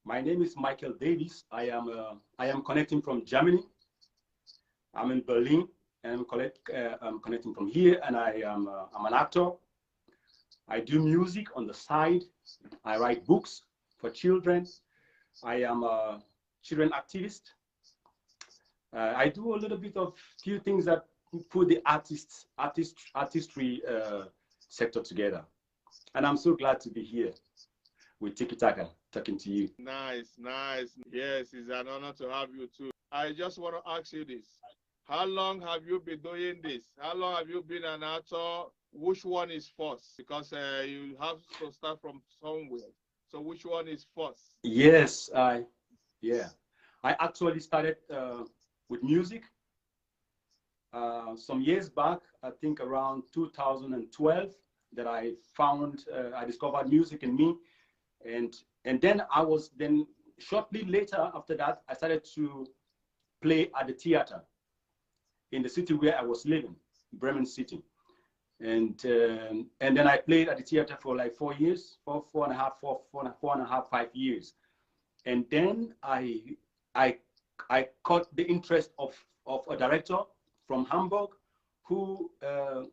My name is Michael Davies. I am connecting from Germany. I'm in Berlin, and I'm connecting from here, and I'm an actor. I do music on the side. I write books for children. I am a children activist. I do a little bit of few things that put the artistry sector together. And I'm so glad to be here with Tikitaka talking to you. Nice, nice. Yes, it's an honor to have you too. I just want to ask you this. How long have you been doing this? How long have you been an actor? Which one is first? Because you have to start from somewhere. So which one is first? Yes, yeah. I actually started with music some years back, I think around 2012, that I discovered music in me. And then shortly later after that, I started to play at the theater in the city where I was living, Bremen City. And then I played at the theater for like 4 years, four and a half, 5 years. And then I caught the interest of a director from Hamburg who had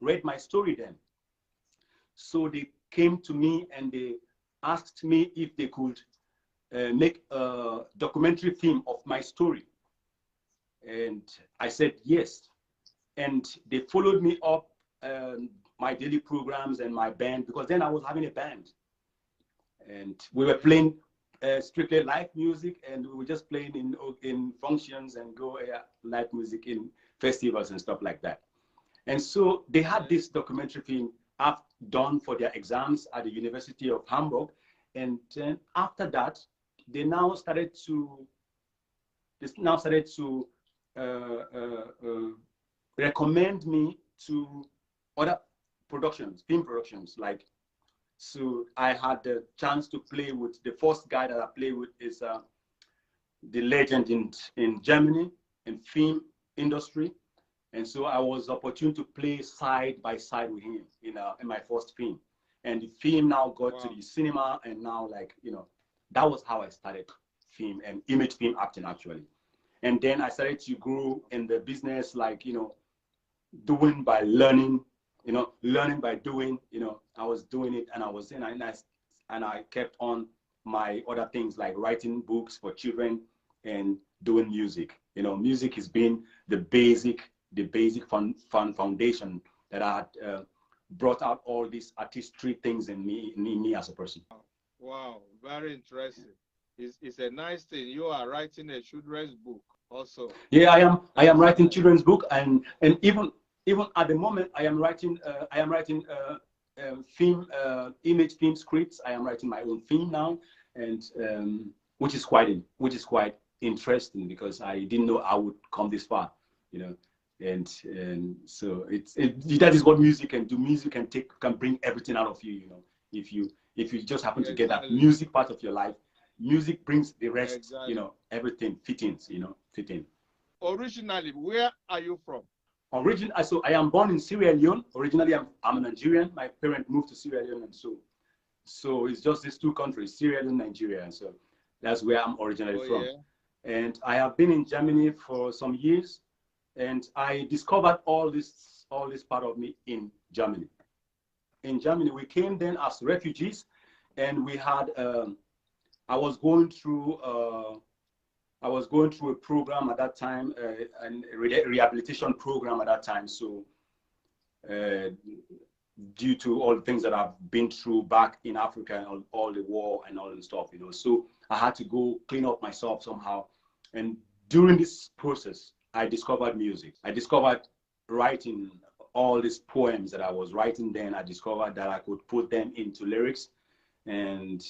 read my story then. So they came to me and they asked me if they could make a documentary film of my story. And I said yes. And they followed me up my daily programs and my band, because then I was having a band. And we were playing strictly live music, and we were just playing in functions and go live music in festivals and stuff like that. And so they had this documentary film I've done for their exams at the University of Hamburg. And then after that, they now started to uh, uh, uh, recommend me to other productions, film productions. Like, so I had the chance to play with the first guy that I played with is the legend in Germany in film industry. And so I was opportune to play side by side with him in my first film. And the film now got to the cinema, and now, like, that was how I started film and image film acting, actually. And then I started to grow in the business, like, doing by learning, learning by doing. I was doing it, and I kept on my other things, like writing books for children and doing music. Music has been the basic foundation that I had brought out all these artistry things in me as a person. Wow, very interesting. It's a nice thing. You are writing a children's book also. Yeah, I am writing Nice. children's book, and even at the moment film image film scripts. I am writing my own film now, and which is quite interesting, because I didn't know I would come this far, and so that is what music can do. Music can bring everything out of you, if you just happen to get that Exactly. music part of your life. Music brings the rest, Exactly. everything fit in. Originally, where are you from? So I am born in Sierra Leone. Originally, I'm a Nigerian. My parents moved to Sierra Leone, and so it's just these two countries, Sierra Leone, Nigeria. And so that's where I'm originally Oh, from. yeah. And I have been in Germany for some years, and I discovered all this part of me in Germany. In Germany, we came then as refugees, and we had I was going through a program at that time, a rehabilitation program at that time. So uh, due to all the things that I've been through back in Africa, and all the war and all the stuff, so I had to go clean up myself somehow. And during this process, I discovered music. I discovered writing all these poems that I was writing then. I discovered that I could put them into lyrics, and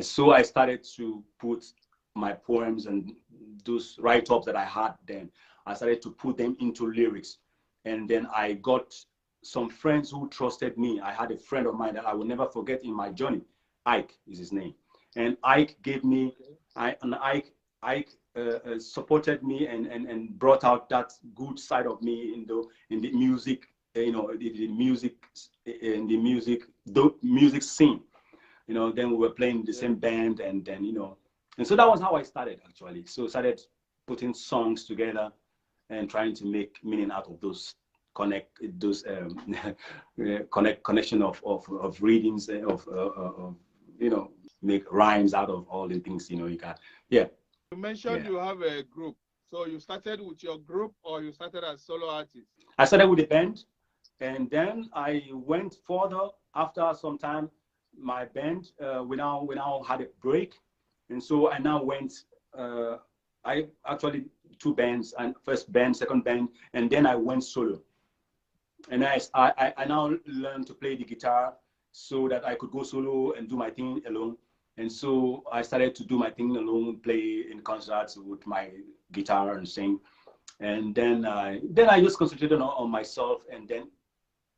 so I started to put my poems and those write-ups that I had then. I started to put them into lyrics, and then I got some friends who trusted me. I had a friend of mine that I will never forget in my journey. Ike is his name, and Ike gave me, Ike supported me and brought out that good side of me in the music, the music scene. you know, then we were playing the same band, and then, you know, and so that was how I started actually. So started putting songs together and trying to make meaning out of those connection of readings of you know, make rhymes out of all the things, you know, you got. Yeah. You mentioned you have a group. So you started with your group or you started as solo artist? I started with a band, and then I went further after some time. My band, we now had a break, and so I now went. I actually two bands, and first band, second band, and then I went solo. And I now learned to play the guitar so that I could go solo and do my thing alone. And so I started to do my thing alone, play in concerts with my guitar and sing. And then I just concentrated on myself, and then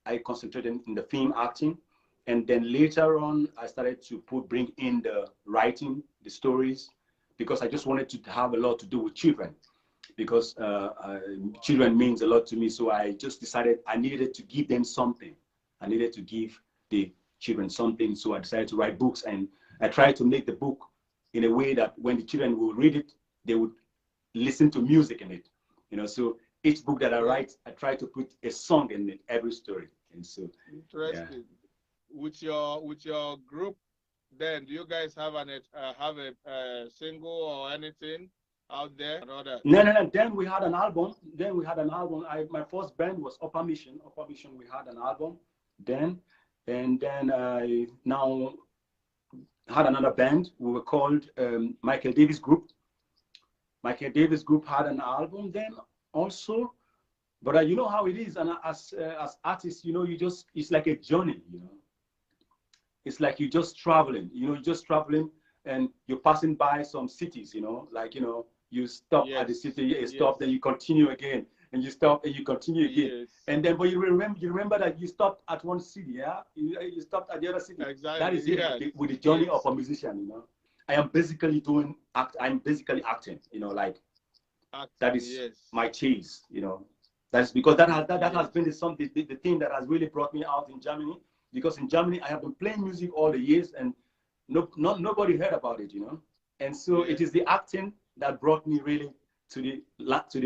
I concentrated in the film acting. And then later on, I started to bring in the writing, the stories, because I just wanted to have a lot to do with children, because children means a lot to me. So I just decided I needed to give them something. I needed to give the children something. So I decided to write books, and I tried to make the book in a way that when the children will read it, they would listen to music in it. You know, so each book that I write, I try to put a song in it, every story. And so interesting. Yeah. With your group, then do you guys have a single or anything out there? No. Then we had an album. My first band was Upper Mission. Upper Mission, we had an album then. And then I now had another band. We were called Michael Davies Group. Michael Davies Group had an album then also. But you know how it is, and as artists, you know, it's like a journey, you know. It's like you're just traveling, you know, and you're passing by some cities, you know, like, you know, you stop at the city, you stop, then you continue again, and you stop and you continue again. And then, but you remember that you stopped at one city, yeah? You stopped at the other city. Exactly. That is it with the journey of a musician, you know. I'm basically acting, you know, like that is my chase, you know. That's because that has been the thing that has really brought me out in Germany. Because in Germany, I have been playing music all the years, and nobody heard about it, you know. And so it is the acting that brought me really to the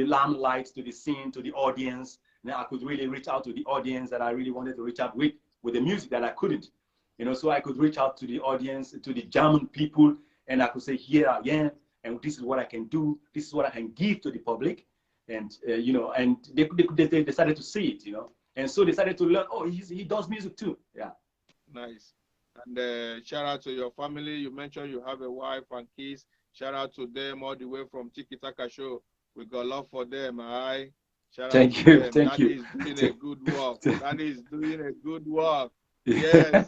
limelight, to the scene, to the audience. And I could really reach out to the audience that I really wanted to reach out with the music that I couldn't, you know. So I could reach out to the audience, to the German people, and I could say, here I am, and this is what I can do. This is what I can give to the public, and you know, and they decided to see it, you know. And so they decided to learn, oh, he does music too. Yeah. Nice. And shout out to your family. You mentioned you have a wife and kids. Shout out to them all the way from Tikitaka show. We got love for them, all right? Shout out to them. Thank you. That is doing a good work. That is doing a good work. Yes.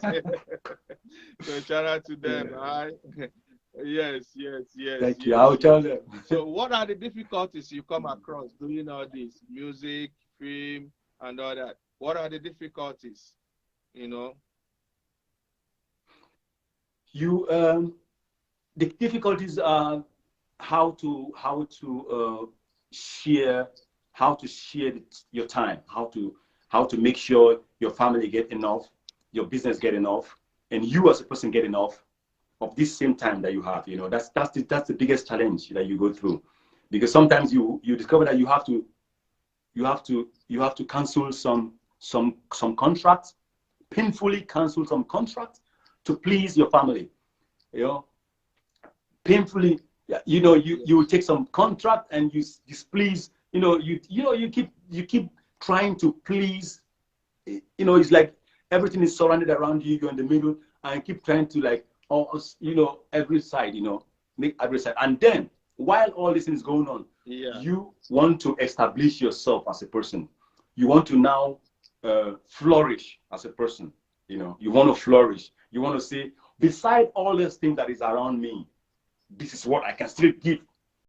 So shout out to them, all right? Yes. Thank you. I'll tell them. So what are the difficulties you come across doing all this? Music, film, and all that. What are the difficulties, you know? The difficulties are how to share your time, how to make sure your family get enough, your business get enough, and you as a person get enough of this same time that you have. You know, that's the biggest challenge that you go through, because sometimes you discover that you have to cancel some contracts, painfully cancel some contracts to please your family. You know, painfully, you know, you take some contract and you displease. You know, you keep trying to please. You know, it's like everything is surrounded around you. You're in the middle, and keep trying to, like, you know, every side. You know, make every side, and then while all this is going on, you want to establish yourself as a person. You want to now flourish as a person. You know, you want to flourish. You want to say, beside all these things that is around me, this is what I can still give